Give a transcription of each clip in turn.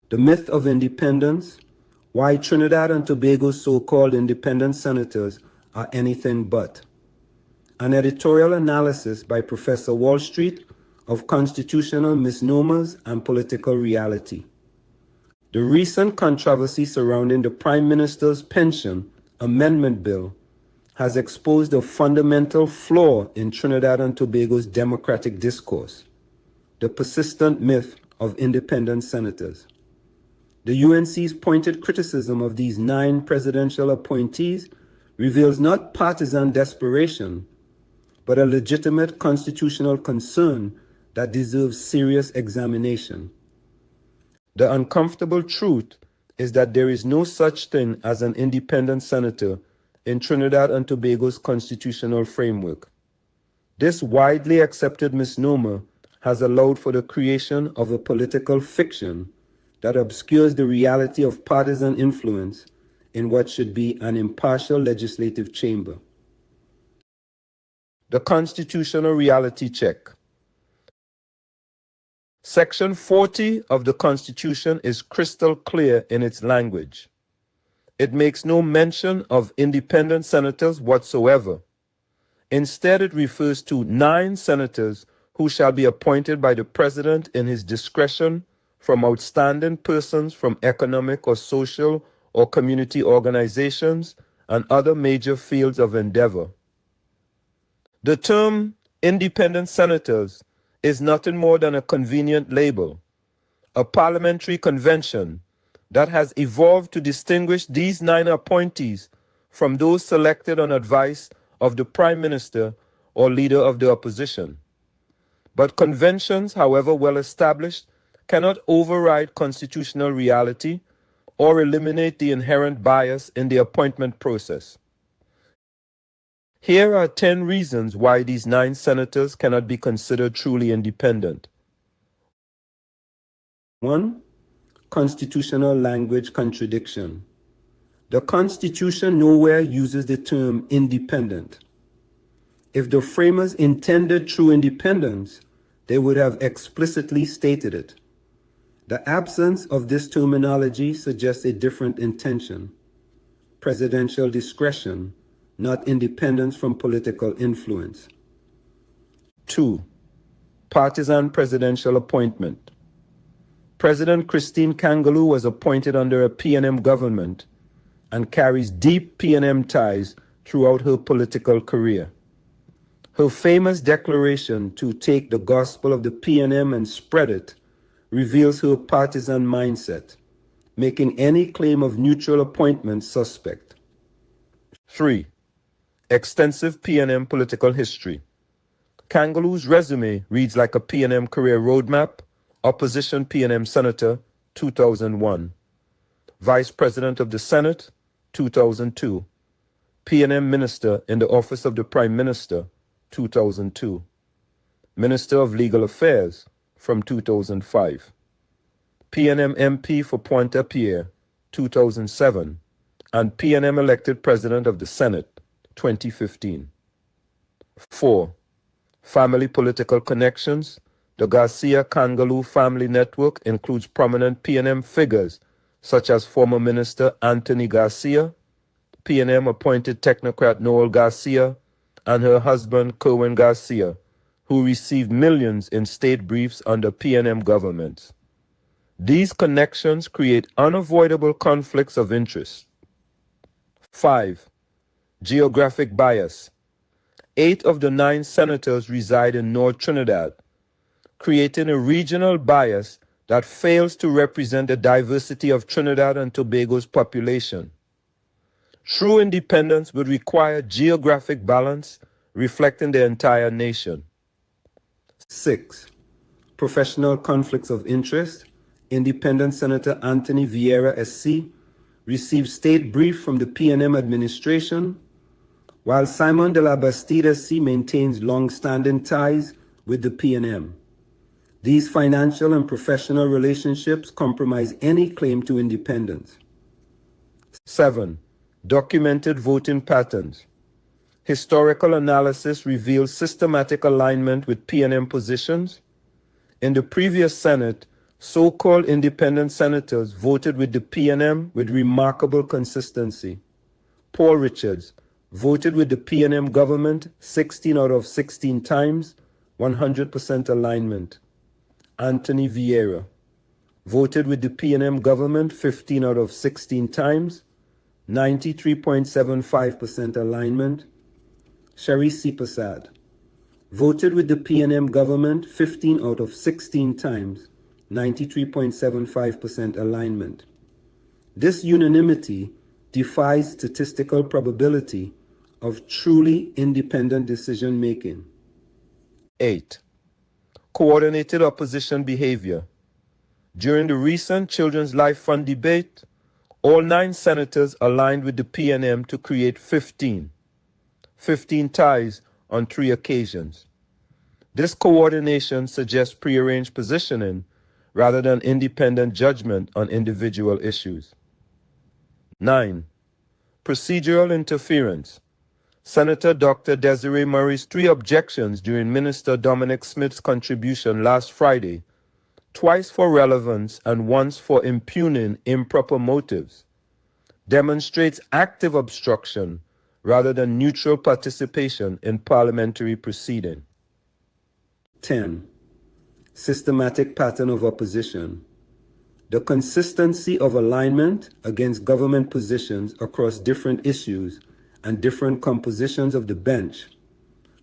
The Myth of Independence, Why Trinidad and Tobago's so-called independent senators are anything but. An editorial analysis by Professor Wallstreet of constitutional misnomers and political reality. The recent controversy surrounding the Prime Minister's Pension Amendment Bill has exposed a fundamental flaw in Trinidad and Tobago's democratic discourse, the persistent myth of independent senators. The UNC's pointed criticism of these 9 presidential appointees reveals not partisan desperation, but a legitimate constitutional concern that deserves serious examination. The uncomfortable truth is that there is no such thing as an independent senator in Trinidad and Tobago's constitutional framework. This widely accepted misnomer has allowed for the creation of a political fiction that obscures the reality of partisan influence in what should be an impartial legislative chamber. The Constitutional Reality Check. Section 40 of the Constitution is crystal clear in its language. It makes no mention of independent senators whatsoever. Instead, it refers to 9 senators who shall be appointed by the President in his discretion from outstanding persons from economic or social or community organizations and other major fields of endeavor. The term independent senators is nothing more than a convenient label, a parliamentary convention that has evolved to distinguish these 9 appointees from those selected on advice of the Prime Minister or leader of the opposition. But conventions, however well established, cannot override constitutional reality or eliminate the inherent bias in the appointment process. Here are 10 reasons why these 9 senators cannot be considered truly independent. 1. Constitutional language contradiction. The Constitution nowhere uses the term independent. If the framers intended true independence, they would have explicitly stated it. The absence of this terminology suggests a different intention: presidential discretion, not independence from political influence. 2. Partisan presidential appointment. President Christine Kangaloo was appointed under a PNM government and carries deep PNM ties throughout her political career. Her famous declaration to take the gospel of the PNM and spread it reveals her partisan mindset, making any claim of neutral appointment suspect. 3. Extensive PNM political history. Kangaloo's resume reads like a PNM career roadmap: opposition PNM senator, 2001. Vice President of the Senate, 2002. PNM minister in the office of the Prime Minister, 2002. Minister of Legal Affairs from 2005. PNM MP for Pointe-à-Pierre, 2007. And PNM elected President of the Senate, 2015. 4. Family political connections. The Garcia-Kangaloo family network includes prominent PNM figures such as former Minister Anthony Garcia, PNM appointed technocrat Noel Garcia, and her husband Kerwin Garcia, who received millions in state briefs under PNM governments. These connections create unavoidable conflicts of interest. 5. Geographic bias. 8 of the 9 senators reside in North Trinidad, creating a regional bias that fails to represent the diversity of Trinidad and Tobago's population. True independence would require geographic balance reflecting the entire nation. 6. Professional conflicts of interest. Independent Senator Anthony Vieira SC received state brief from the PNM administration, while Simon de la Bastide SC maintains long-standing ties with the PNM. These financial and professional relationships compromise any claim to independence. 7. Documented voting patterns. Historical analysis reveals systematic alignment with PNM positions. In the previous Senate, So-called independent senators voted with the PNM with remarkable consistency. Paul Richards voted with the PNM government 16 out of 16 times, 100% alignment. Anthony Vieira voted with the PNM government 15 out of 16 times, 93.75% alignment. Shari Prasad voted with the PNM government 15 out of 16 times, 93.75% alignment. This unanimity defies statistical probability of truly independent decision-making. 8. Coordinated opposition behavior. During the recent Children's Life Fund debate, all 9 senators aligned with the PNM to create 15 ties on 3 occasions. This coordination suggests prearranged positioning rather than independent judgment on individual issues. 9. Procedural interference. Senator Dr. Desiree Murray's 3 objections during Minister Dominic Smith's contribution last Friday, twice for relevance and once for impugning improper motives, demonstrates active obstruction rather than neutral participation in parliamentary proceeding. 10. Systematic pattern of opposition. The consistency of alignment against government positions across different issues and different compositions of the bench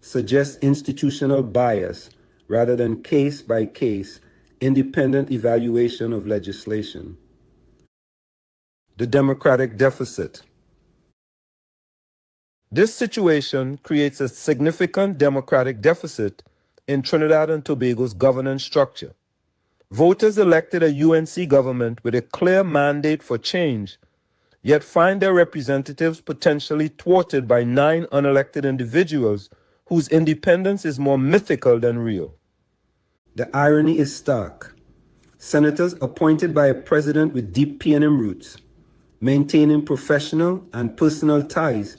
suggests institutional bias rather than case-by-case independent evaluation of legislation. The democratic deficit. This situation creates a significant democratic deficit in Trinidad and Tobago's governance structure. Voters elected a UNC government with a clear mandate for change, yet find their representatives potentially thwarted by 9 unelected individuals whose independence is more mythical than real. The irony is stark. Senators appointed by a president with deep PNM roots, maintaining professional and personal ties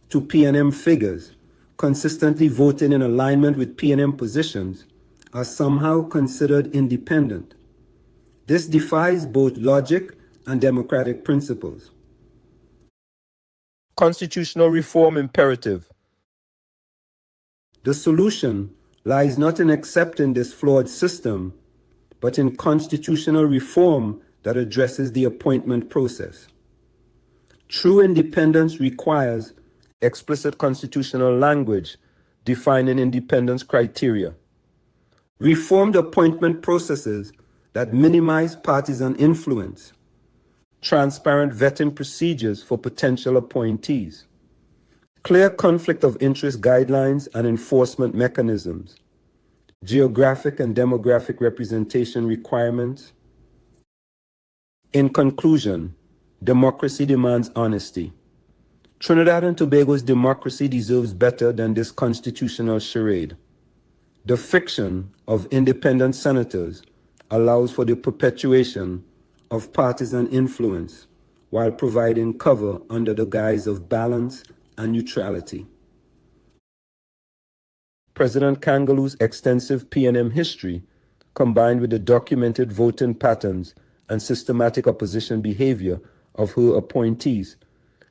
to PNM figures, consistently voting in alignment with PNM positions, are somehow considered independent. This defies both logic and democratic principles. Constitutional reform imperative. The solution lies not in accepting this flawed system, but in constitutional reform that addresses the appointment process. True independence requires explicit constitutional language defining independence criteria, reformed appointment processes that minimize partisan influence, transparent vetting procedures for potential appointees, clear conflict of interest guidelines and enforcement mechanisms, geographic and demographic representation requirements. In conclusion, democracy demands honesty. Trinidad and Tobago's democracy deserves better than this constitutional charade. The fiction of independent senators allows for the perpetuation of partisan influence while providing cover under the guise of balance and neutrality. President Kangaloo's extensive PNM history, combined with the documented voting patterns and systematic opposition behavior of her appointees,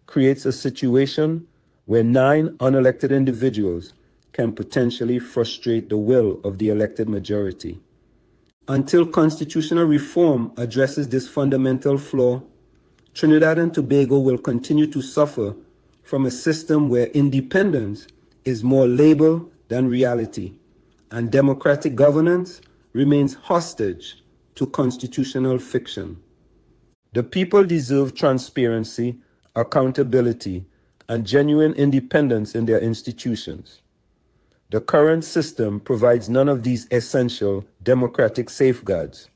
creates a situation where 9 unelected individuals can potentially frustrate the will of the elected majority. Until constitutional reform addresses this fundamental flaw, Trinidad and Tobago will continue to suffer from a system where independence is more label than reality, and democratic governance remains hostage to constitutional fiction. The people deserve transparency, accountability, and genuine independence in their institutions. The current system provides none of these essential democratic safeguards.